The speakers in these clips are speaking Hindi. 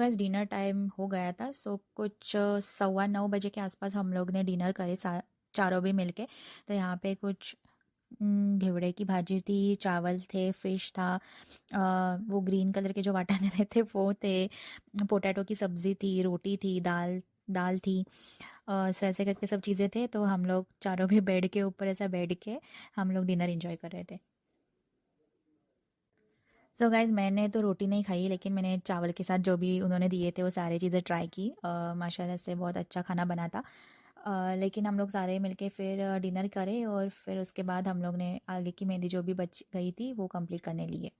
गाइस डिनर टाइम हो गया था। सो कुछ 9:15 बजे के आसपास हम लोग ने डिनर करे चारों भी मिलके। तो यहाँ पे कुछ घेवड़े की भाजी थी, चावल थे, फिश था, वो ग्रीन कलर के जो वाटाने रहते वो थे, पोटैटो की सब्जी थी, रोटी थी, दाल दाल थी। सो ऐसे करके सब चीज़ें थे। तो हम लोग चारों भी बेड के ऊपर ऐसा बैठ के हम लोग डिनर एंजॉय कर रहे थे। सो गाइज़ मैंने तो रोटी नहीं खाई, लेकिन मैंने चावल के साथ जो भी उन्होंने दिए थे वो सारी चीज़ें ट्राई की। माशाल्लाह से बहुत अच्छा खाना बना था। लेकिन हम लोग सारे मिलके फिर डिनर करे और फिर उसके बाद हम लोग ने आगे की मेहंदी जो भी बच गई थी वो कंप्लीट करने लिए।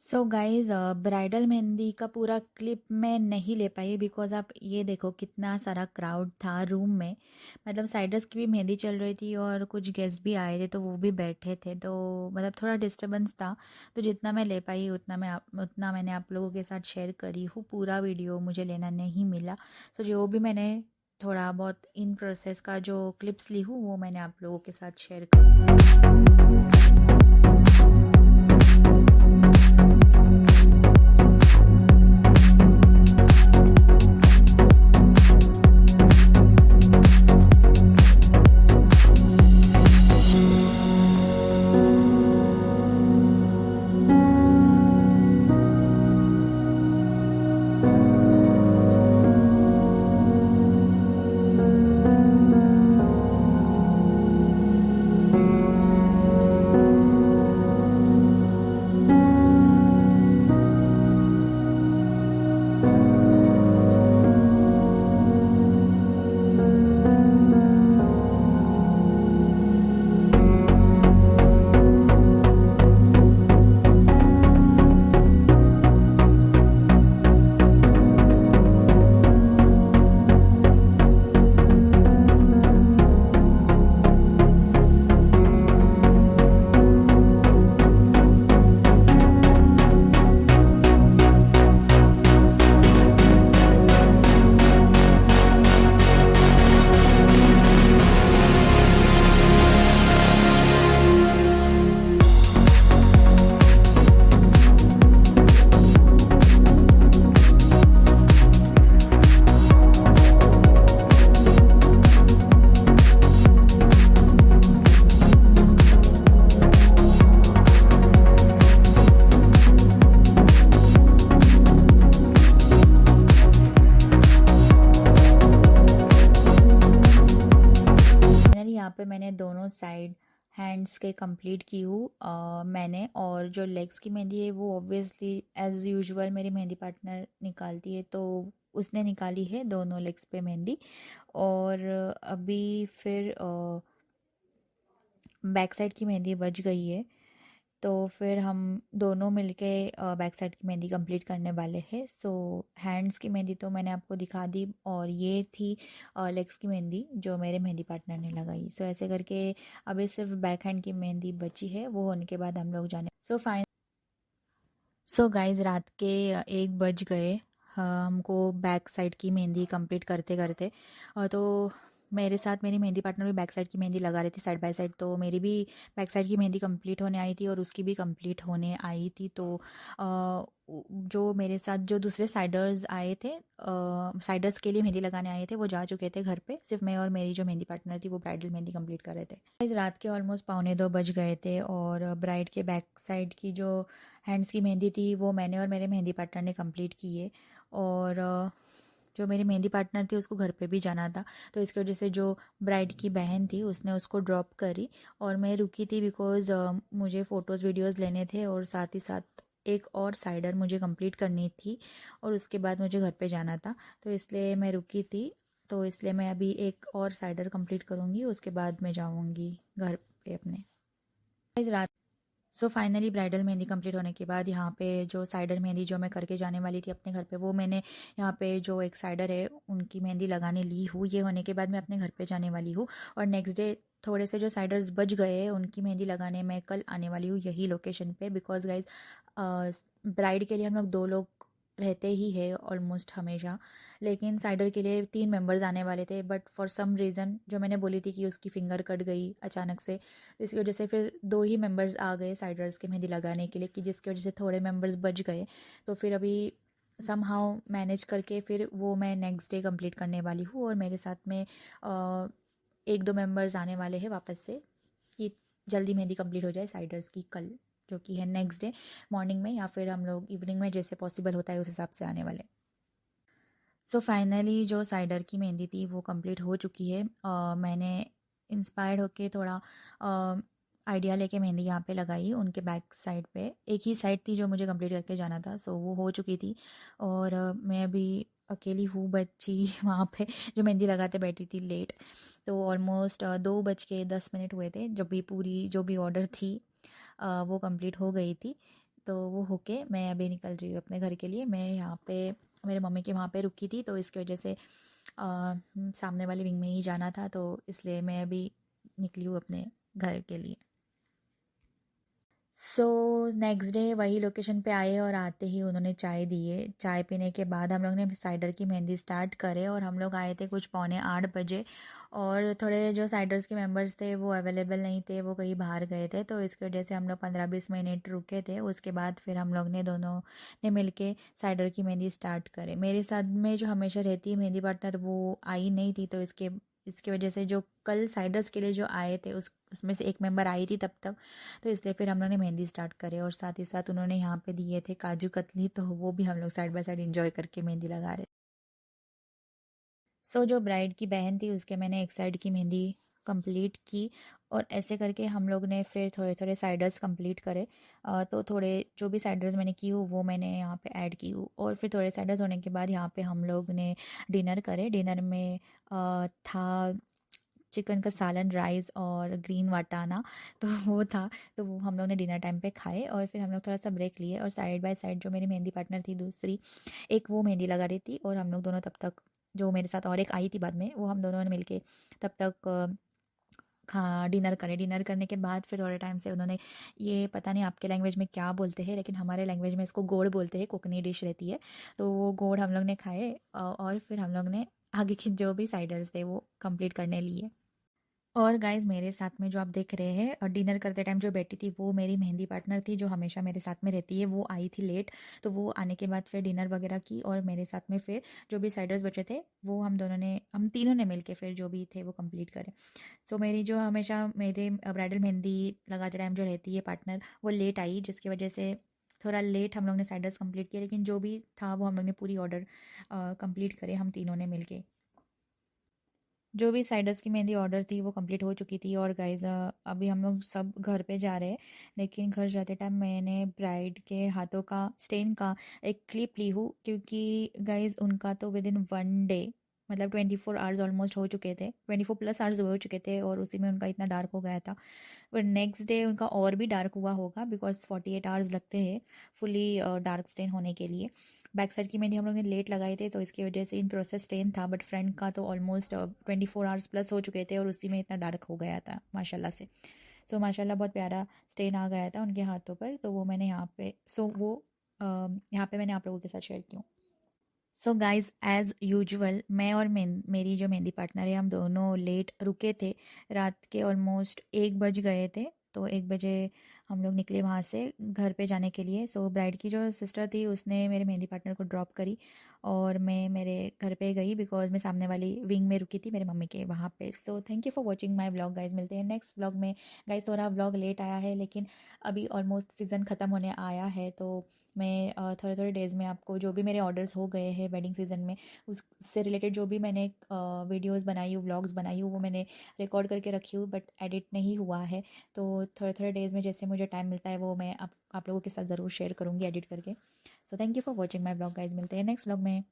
सो गाइज़ ब्राइडल मेहंदी का पूरा क्लिप मैं नहीं ले पाई, बिकॉज़ आप ये देखो कितना सारा क्राउड था रूम में। मतलब साइडर्स की भी मेहंदी चल रही थी और कुछ गेस्ट भी आए थे तो वो भी बैठे थे, तो मतलब थोड़ा डिस्टर्बेंस था। तो जितना मैं ले पाई उतना मैंने आप लोगों के साथ शेयर करी हूँ। पूरा वीडियो मुझे लेना नहीं मिला। सो जो भी मैंने थोड़ा बहुत इन प्रोसेस का जो क्लिप्स ली हूँ वो मैंने आप लोगों के साथ शेयर करी। यहाँ पे मैंने दोनों साइड हैंड्स के कंप्लीट की हूँ मैंने। और जो लेग्स की मेहंदी है वो ऑब्वियसली एज़ यूजुअल मेरी मेहंदी पार्टनर निकालती है, तो उसने निकाली है दोनों लेग्स पे मेहंदी। और अभी फिर बैक साइड की मेहंदी बच गई है, तो फिर हम दोनों मिलके बैक साइड की मेहंदी कंप्लीट करने वाले हैं। सो हैंड्स की मेहंदी तो मैंने आपको दिखा दी, और ये थी लेग्स की मेहंदी जो मेरे मेहंदी पार्टनर ने लगाई। सो ऐसे करके अभी सिर्फ बैक हैंड की मेहंदी बची है, वो होने के बाद हम लोग जाने। सो गाइज रात के 1 बज गए हमको बैक साइड की मेहंदी कंप्लीट करते करते। तो मेरे साथ मेरी मेहंदी पार्टनर भी बैक साइड की मेहंदी लगा रही थी साइड बाय साइड, तो मेरी भी बैक साइड की मेहंदी कंप्लीट होने आई थी और उसकी भी कंप्लीट होने आई थी। तो जो मेरे साथ जो दूसरे साइडर्स आए थे, साइडर्स के लिए मेहंदी लगाने आए थे, वो जा चुके थे घर पे। सिर्फ मैं और मेरी जो मेहंदी पार्टनर थी वो ब्राइडल मेहंदी कंप्लीट कर रहे थे। इस रात के ऑलमोस्ट 1:45 बज गए थे और ब्राइड के बैक साइड की जो हैंड्स की मेहंदी थी वो मैंने और मेरे मेहंदी पार्टनर ने कंप्लीट की है। और जो मेरी मेहंदी पार्टनर थी उसको घर पे भी जाना था, तो इसकी वजह से जो ब्राइड की बहन थी उसने उसको ड्रॉप करी और मैं रुकी थी बिकॉज़ मुझे फ़ोटोज़ वीडियोज़ लेने थे और साथ ही साथ एक और साइडर मुझे कंप्लीट करनी थी और उसके बाद मुझे घर पे जाना था, तो इसलिए मैं रुकी थी। तो इसलिए मैं अभी एक और साइडर कंप्लीट करूँगी, उसके बाद मैं जाऊँगी घर पे अपने। इस रात so finally bridal mehndi complete होने के बाद यहाँ पे जो साइडर मेहंदी जो मैं करके जाने वाली थी अपने घर पे, वो मैंने यहाँ पे जो एक साइडर है उनकी मेहंदी लगाने ली हूँ। ये होने के बाद मैं अपने घर पे जाने वाली हूँ और नेक्स्ट डे थोड़े से जो साइडर्स बच गए हैं उनकी मेहंदी लगाने मैं कल आने वाली हूँ यही लोकेशन पे, बिकॉज गाइज ब्राइड के लिए हम लोग 2 लोग रहते ही है ऑलमोस्ट हमेशा, लेकिन साइडर के लिए 3 मेंबर्स आने वाले थे, बट फॉर सम रीज़न जो मैंने बोली थी कि उसकी फिंगर कट गई अचानक से, इसकी वजह से फिर 2 ही मेंबर्स आ गए साइडर्स के मेहंदी लगाने के लिए, कि जिसकी वजह से थोड़े मेंबर्स बच गए। तो फिर अभी समहाउ मैनेज करके फिर वो मैं नेक्स्ट डे कंप्लीट करने वाली हूँ और मेरे साथ में 1-2 मेंबर्स आने वाले हैं वापस से, कि जल्दी मेहंदी कंप्लीट हो जाए साइडर्स की कल, जो कि है नेक्स्ट डे मॉर्निंग में, या फिर हम लोग इवनिंग में जैसे पॉसिबल होता है उस हिसाब से आने वाले। सो फाइनली जो साइडर की मेहंदी थी वो कंप्लीट हो चुकी है। मैंने इंस्पायर्ड होके थोड़ा आइडिया लेके मेहंदी यहाँ पे लगाई उनके बैक साइड पे। एक ही साइड थी जो मुझे कंप्लीट करके जाना था, सो वो हो चुकी थी और मैं अभी अकेली हूँ बच्ची वहाँ पे जो मेहंदी लगाते बैठी थी लेट। तो ऑलमोस्ट 2:10 हुए थे जब भी पूरी जो भी ऑर्डर थी वो कंप्लीट हो गई थी। तो वो होके मैं अभी निकल रही हूँ अपने घर के लिए। मैं यहाँ पे मेरे मम्मी के वहाँ पे रुकी थी, तो इसकी वजह से सामने वाली विंग में ही जाना था, तो इसलिए मैं अभी निकली हूँ अपने घर के लिए। सो नेक्स्ट डे वही लोकेशन पे आए और आते ही उन्होंने चाय दिए। चाय पीने के बाद हम लोग ने साइडर की मेहंदी स्टार्ट करे और हम लोग आए थे कुछ 7:45 बजे, और थोड़े जो साइडर्स के मेंबर्स थे वो अवेलेबल नहीं थे, वो कहीं बाहर गए थे, तो इसकी वजह से हम लोग 15-20 मिनट रुके थे। उसके बाद फिर हम लोग ने दोनों ने मिलके साइडर की मेहंदी स्टार्ट करे। मेरे साथ में जो हमेशा रहती है मेहंदी पार्टनर वो आई नहीं थी, तो इसके इसकी वजह से जो कल साइडर्स के लिए जो आए थे उसमें से एक मेंबर आई थी तब तक, तो इसलिए फिर हम लोग ने मेहंदी स्टार्ट करे और साथ ही साथ उन्होंने यहाँ पे दिए थे काजू कतली, तो वो भी हम लोग साइड बाय साइड इंजॉय करके मेहंदी लगा रहे। सो जो ब्राइड की बहन थी उसके मैंने एक साइड की मेहंदी कंप्लीट की और ऐसे करके हम लोग ने फिर थोड़े थोड़े साइडर्स कंप्लीट करे। तो थोड़े जो भी साइडर्स मैंने की हूँ वो मैंने यहाँ पे ऐड की हूँ, और फिर थोड़े साइडर्स होने के बाद यहाँ पे हम लोग ने डिनर करे। डिनर में था चिकन का सालन, राइस और ग्रीन वाटाना, तो वो था। तो वो हम लोग ने डिनर टाइम पे खाए और फिर हम लोग थोड़ा सा ब्रेक लिए और साइड बाय साइड जो मेरी मेहंदी पार्टनर थी दूसरी, एक वो मेहंदी लगा रही थी और हम लोग दोनों तब तक, जो मेरे साथ और एक आई थी बाद में, वो हम दोनों ने मिलके तब तक खा डिनर करें। डिनर करने के बाद फिर थोड़े टाइम से उन्होंने, ये पता नहीं आपके लैंग्वेज में क्या बोलते हैं लेकिन हमारे लैंग्वेज में इसको गोड़ बोलते हैं, कोकनी डिश रहती है, तो वो गोड़ हम लोग ने खाए और फिर हम लोग ने आगे के जो भी साइडर्स थे वो कंप्लीट करने लिए। और गाइज मेरे साथ में जो आप देख रहे हैं और डिनर करते टाइम जो बैठी थी वो मेरी मेहंदी पार्टनर थी जो हमेशा मेरे साथ में रहती है। वो आई थी लेट, तो वो आने के बाद फिर डिनर वगैरह की और मेरे साथ में फिर जो भी साइडर्स बचे थे वो हम तीनों ने मिलके फिर जो भी थे वो कंप्लीट करें। सो मेरी जो हमेशा मेरे ब्राइडल मेहंदी लगाते टाइम जो रहती है पार्टनर, वो लेट आई, जिसकी वजह से थोड़ा लेट हम लोग ने साइडर्स कंप्लीट किए, लेकिन जो भी था वो हम लोग ने पूरी ऑर्डर कंप्लीट करे हम तीनों ने मिलके। जो भी साइडर्स की मेहंदी ऑर्डर थी वो कंप्लीट हो चुकी थी। और गाइज अभी हम लोग सब घर पे जा रहे हैं, लेकिन घर जाते टाइम मैंने ब्राइड के हाथों का स्टेन का एक क्लिप ली हूँ, क्योंकि गाइज उनका तो विद इन 1 डे, मतलब 24 आवर्स ऑलमोस्ट हो चुके थे, 24+ आवर्स हो चुके थे और उसी में उनका इतना डार्क हो गया था। पर नेक्स्ट डे उनका और भी डार्क हुआ होगा, बिकॉज 48 आवर्स लगते हैं फुली डार्क स्टेन होने के लिए। बैक साइड की मेहंदी हम लोग ने लेट लगाए थे तो इसकी वजह से इन प्रोसेस स्टेन था, बट फ्रंट का तो ऑलमोस्ट 24 आवर्स प्लस हो चुके थे और उसी में इतना डार्क हो गया था माशाल्लाह से। सो माशाल्लाह बहुत प्यारा स्टेन आ गया था उनके हाथों पर, तो वो मैंने यहाँ पे, सो वो यहाँ पे मैंने आप लोगों के साथ शेयर की हूँ। सो गाइज एज़ यूजुअल मैं और मेरी जो मेहंदी पार्टनर है, हम दोनों लेट रुके थे। रात के ऑलमोस्ट 1 बज गए थे, तो 1 बजे हम लोग निकले वहाँ से घर पे जाने के लिए। सो ब्राइड की जो सिस्टर थी उसने मेरे मेहंदी पार्टनर को ड्रॉप करी और मैं मेरे घर पे गई, बिकॉज मैं सामने वाली विंग में रुकी थी मेरे मम्मी के वहाँ पे। So thank you for watching my vlog guys, मिलते हैं नेक्स्ट व्लॉग में। गाइज थोड़ा व्लॉग लेट आया है, लेकिन अभी ऑलमोस्ट सीज़न ख़त्म होने आया है, तो मैं थोड़े थोड़े डेज़ में आपको जो भी मेरे ऑर्डर्स हो गए हैं वेडिंग सीज़न में, उससे रिलेटेड जो भी मैंने वीडियोस बनाई हूँ, व्लॉग्स बनाई हूँ, वो मैंने रिकॉर्ड करके रखी हूँ, बट एडिट नहीं हुआ है। तो थोड़े थोड़े डेज़ में जैसे मुझे टाइम मिलता है वो मैं आप लोगों के साथ ज़रूर शेयर करूँगी एडिट करके। So thank you for watching my blog guys, मिलते हैं नेक्स्ट व्लॉग में।